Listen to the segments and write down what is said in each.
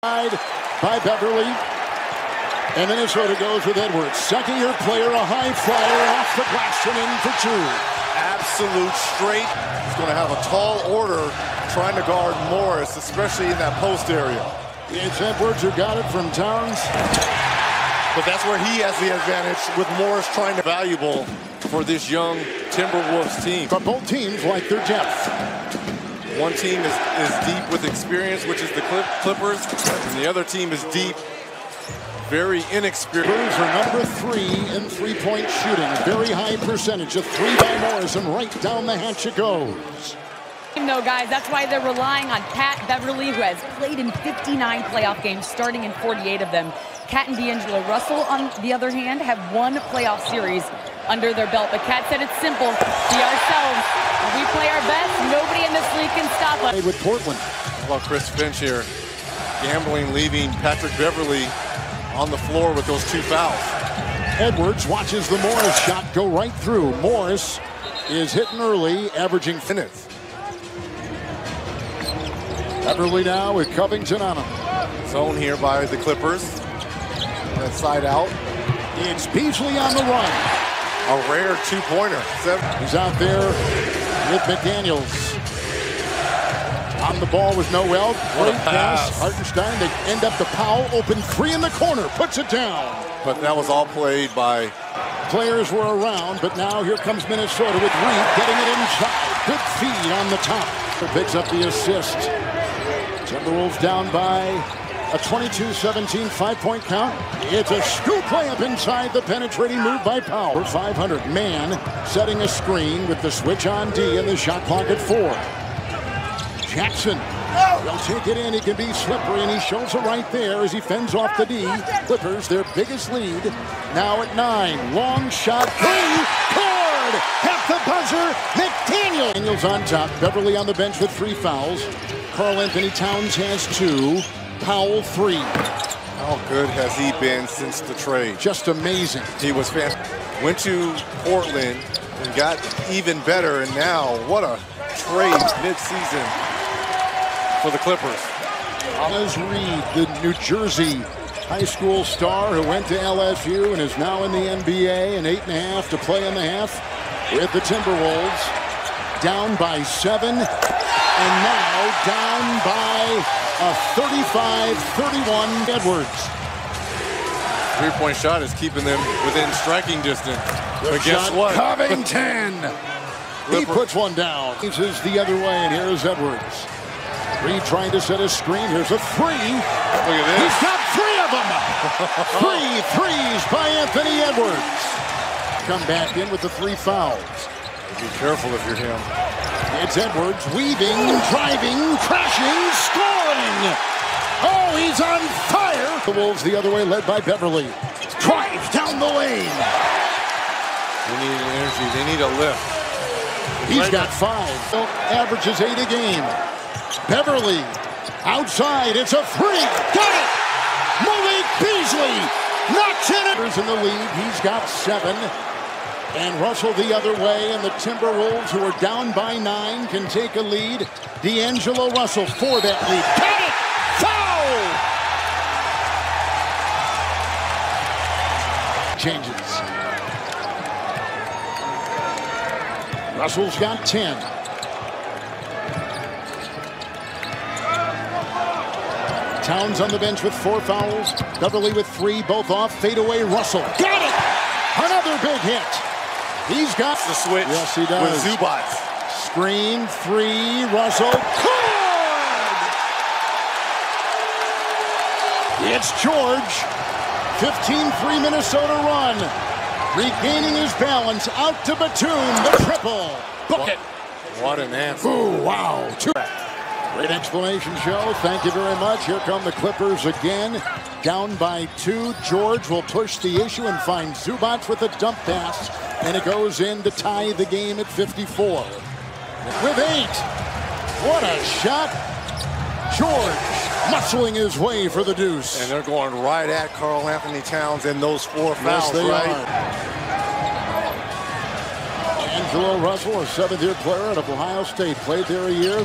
By Beverly. And Minnesota goes with Edwards. Second-year player, a high flyer off the glass and in for two. Absolute straight. He's going to have a tall order trying to guard Morris, especially in that post area. It's Edwards who got it from Towns. But that's where he has the advantage with Morris trying to valuable for this young Timberwolves team. But both teams like their depth. One team is deep with experience, which is the Clippers, and the other team is deep, very inexperienced. Clippers are number 3 in three-point shooting. A very high percentage of 3 by Morris, and right down the hatch it goes. Though, guys, that's why they're relying on Cat Beverly, who has played in 59 playoff games, starting in 48 of them. Cat and D'Angelo Russell, on the other hand, have one playoff series under their belt. But Cat said it's simple. Be ourselves. When we play our best, nobody in this league can stop us. With Portland. How about Chris Finch here? Gambling, leaving Patrick Beverly on the floor with those 2 fouls. Edwards watches the Morris shot go right through. Morris is hitting early, averaging minutes. Beverly now with Covington on him. Zone here by the Clippers. That side out. It's Beasley on the run. A rare 2-pointer. He's out there with McDaniels. On the ball with Noel. Great pass. Hartenstein. They end up the Powell. Open 3 in the corner. Puts it down. But that was all played by... Players were around, but now here comes Minnesota with Reed getting it inside. Good feed on the top. Picks up the assist. Timberwolves down by a 22-17 5-point count. It's a scoop layup inside the penetrating move by Powell. For 500, man setting a screen with the switch on D and the shot clock at 4. Jackson will take it in. He can be slippery, and he shows it right there as he fends off the D. Clippers, their biggest lead, now at 9. Long shot, 3, cord, at the buzzer, McDaniel. Daniels on top, Beverly on the bench with 3 fouls. Karl Anthony Towns has 2, Powell 3. How good has he been since the trade? Just amazing. He was fantastic. Went to Portland and got even better, and now what a trade mid-season for the Clippers. As Reed, the New Jersey high school star who went to LSU and is now in the NBA, and 8.5 to play in the half with the Timberwolves. Down by 7, and now down by a 35-31 Edwards. Three-point shot is keeping them within striking distance. But guess what? Covington! He puts one down. This is the other way, and here's Edwards. Reed trying to set a screen. Here's a 3. Look at this. He's got 3 of them. 3 threes by Anthony Edwards. Come back in with the 3 fouls. Be careful if you're him. It's Edwards weaving, driving, crashing, scoring. Oh, he's on fire. The Wolves the other way, led by Beverly. Drives down the lane. They need energy. They need a lift. He's got 5. Averages 8 a game. Beverly outside. It's a 3. Got it. Malik Beasley knocks it. In the lead, he's got 7. And Russell the other way, and the Timberwolves, who are down by 9, can take a lead. D'Angelo Russell for that lead. Got it! Foul! Changes. Russell's got 10. Towns on the bench with 4 fouls. Beverly with 3, both off. Fadeaway Russell. Got it! Another big hit. He's got the switch. Yes, he does. With Zubac. Screen 3, Russell. Good! It's George. 15-3 Minnesota run. Regaining his balance. Out to Batum. The triple. Book it. What an answer. Ooh, wow. Great explanation, Joe. Thank you very much. Here come the Clippers again. Down by 2. George will push the issue and find Zubac with a dump pass. And it goes in to tie the game at 54. With 8. What a shot. George muscling his way for the deuce. And they're going right at Karl Anthony Towns and those 4 fouls, yes, they right? Are. D'Angelo Russell, a 7th-year player out of Ohio State. Played there a year.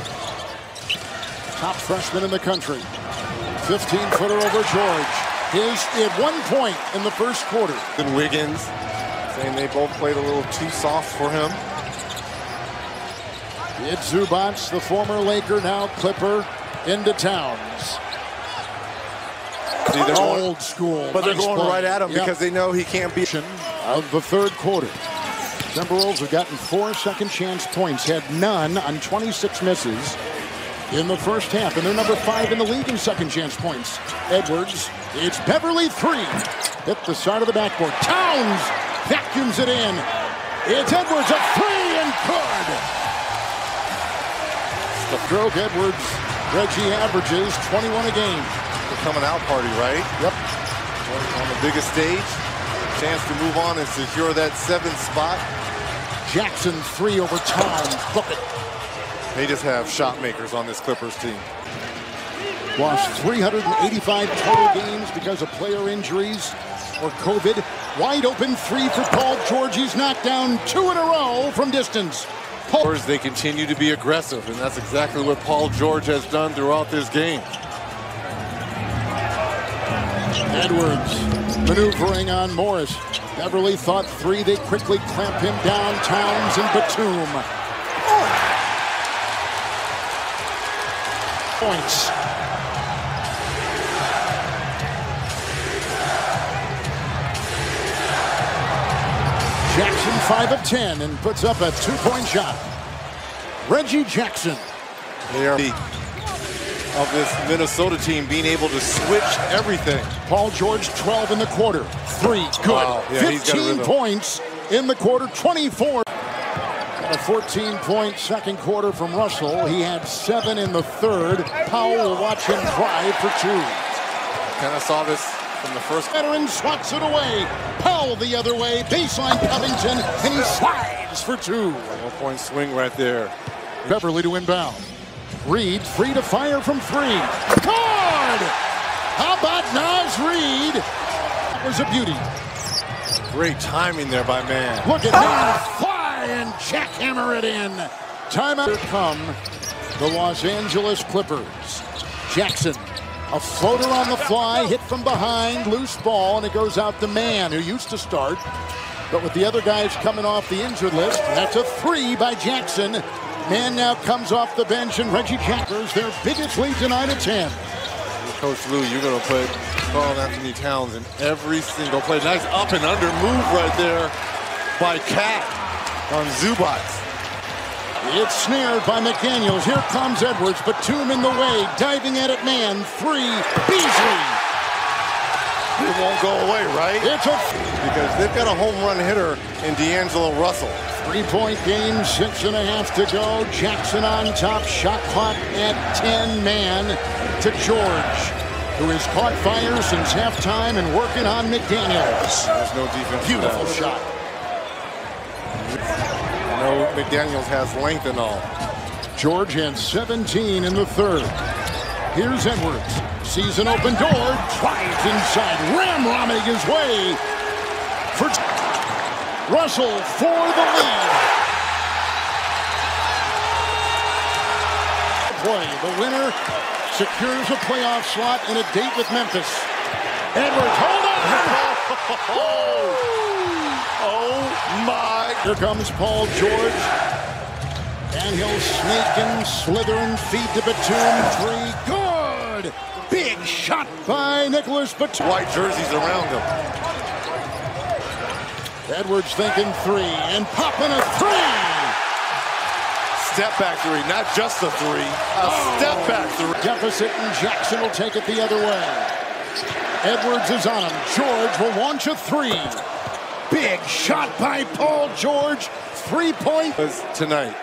Top freshman in the country. 15-footer over George. At 1 point in the first quarter. And Wiggins saying they both played a little too soft for him. It's Zubac, the former Laker, now Clipper, into Towns. See, they're old school. But they're going right at him because they know he can't be. Of the third quarter. Timberwolves have gotten 4 second chance points, had none on 26 misses in the first half, and they're number 5 in the league in second chance points. Edwards, it's Beverly 3. Hit the side of the backboard. Towns vacuums it in. It's Edwards, a 3 and good. The stroke Edwards, Reggie averages 21 a game. The coming out party, right? Yep. On the biggest stage, chance to move on and secure that 7th spot. Jackson 3 over Towns. Book it. They just have shot makers on this Clippers team. Lost 385 total games because of player injuries or COVID. Wide open 3 for Paul George. He's knocked down 2 in a row from distance. They continue to be aggressive, and that's exactly what Paul George has done throughout this game. Edwards maneuvering on Morris. Beverly thought 3. They quickly clamp him down. Towns and Batum. Points. Jackson 5 of 10 and puts up a 2-point shot. Reggie Jackson. They are of this Minnesota team being able to switch everything. Paul George 12 in the quarter. 3 good. Wow. Yeah, 15 points in the quarter. 24. A 14-point second quarter from Russell. He had 7 in the third. Powell will watch him drive for 2. Kind of saw this from the first. Veteran swats it away. Powell the other way. Baseline Covington, and he slides for 2. 1-point swing right there. Beverly to inbound. Reed free to fire from 3. Good! How about Naz Reed? That was a beauty. Great timing there by man. Look at him fly and jackhammer it in. Timeout. Here come the Los Angeles Clippers. Jackson, a floater on the fly, hit from behind, loose ball, and it goes out to Mann, who used to start. But with the other guys coming off the injured list, that's a 3 by Jackson. Mann now comes off the bench, and Reggie Jackson's their biggest lead tonight at 10. Coach Lou, you're going to put Karl Anthony Towns in every single play. Nice up and under move right there by Cat on Zubac. It's snared by McDaniels. Here comes Edwards. Batum in the way. Diving at it, man. 3. Beasley. It won't go away, right? It's a... Because they've got a home run hitter in D'Angelo Russell. 3-point game, 6.5 to go. Jackson on top. Shot clock at 10. Man to George, who has caught fire since halftime and working on McDaniels. There's no defense. Beautiful shot. I know McDaniels has length and all. George had 17 in the third. Here's Edwards. Sees an open door. Drives inside. Ramrodding his way for Russell for the lead. Play. The winner secures a playoff slot and a date with Memphis. Edwards, hold on! Oh my! Here comes Paul George. And he'll sneak and slither and feed to Batum. 3, good! Big shot by Nicholas Batum. White jerseys around him. Edwards thinking 3 and popping a 3. Step back 3, not just a 3. A step back 3. Deficit, and Jackson will take it the other way. Edwards is on him. George will launch a 3. Big shot by Paul George. 3-point. Tonight.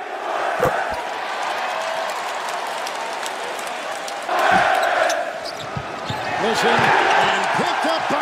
Listen, and picked up by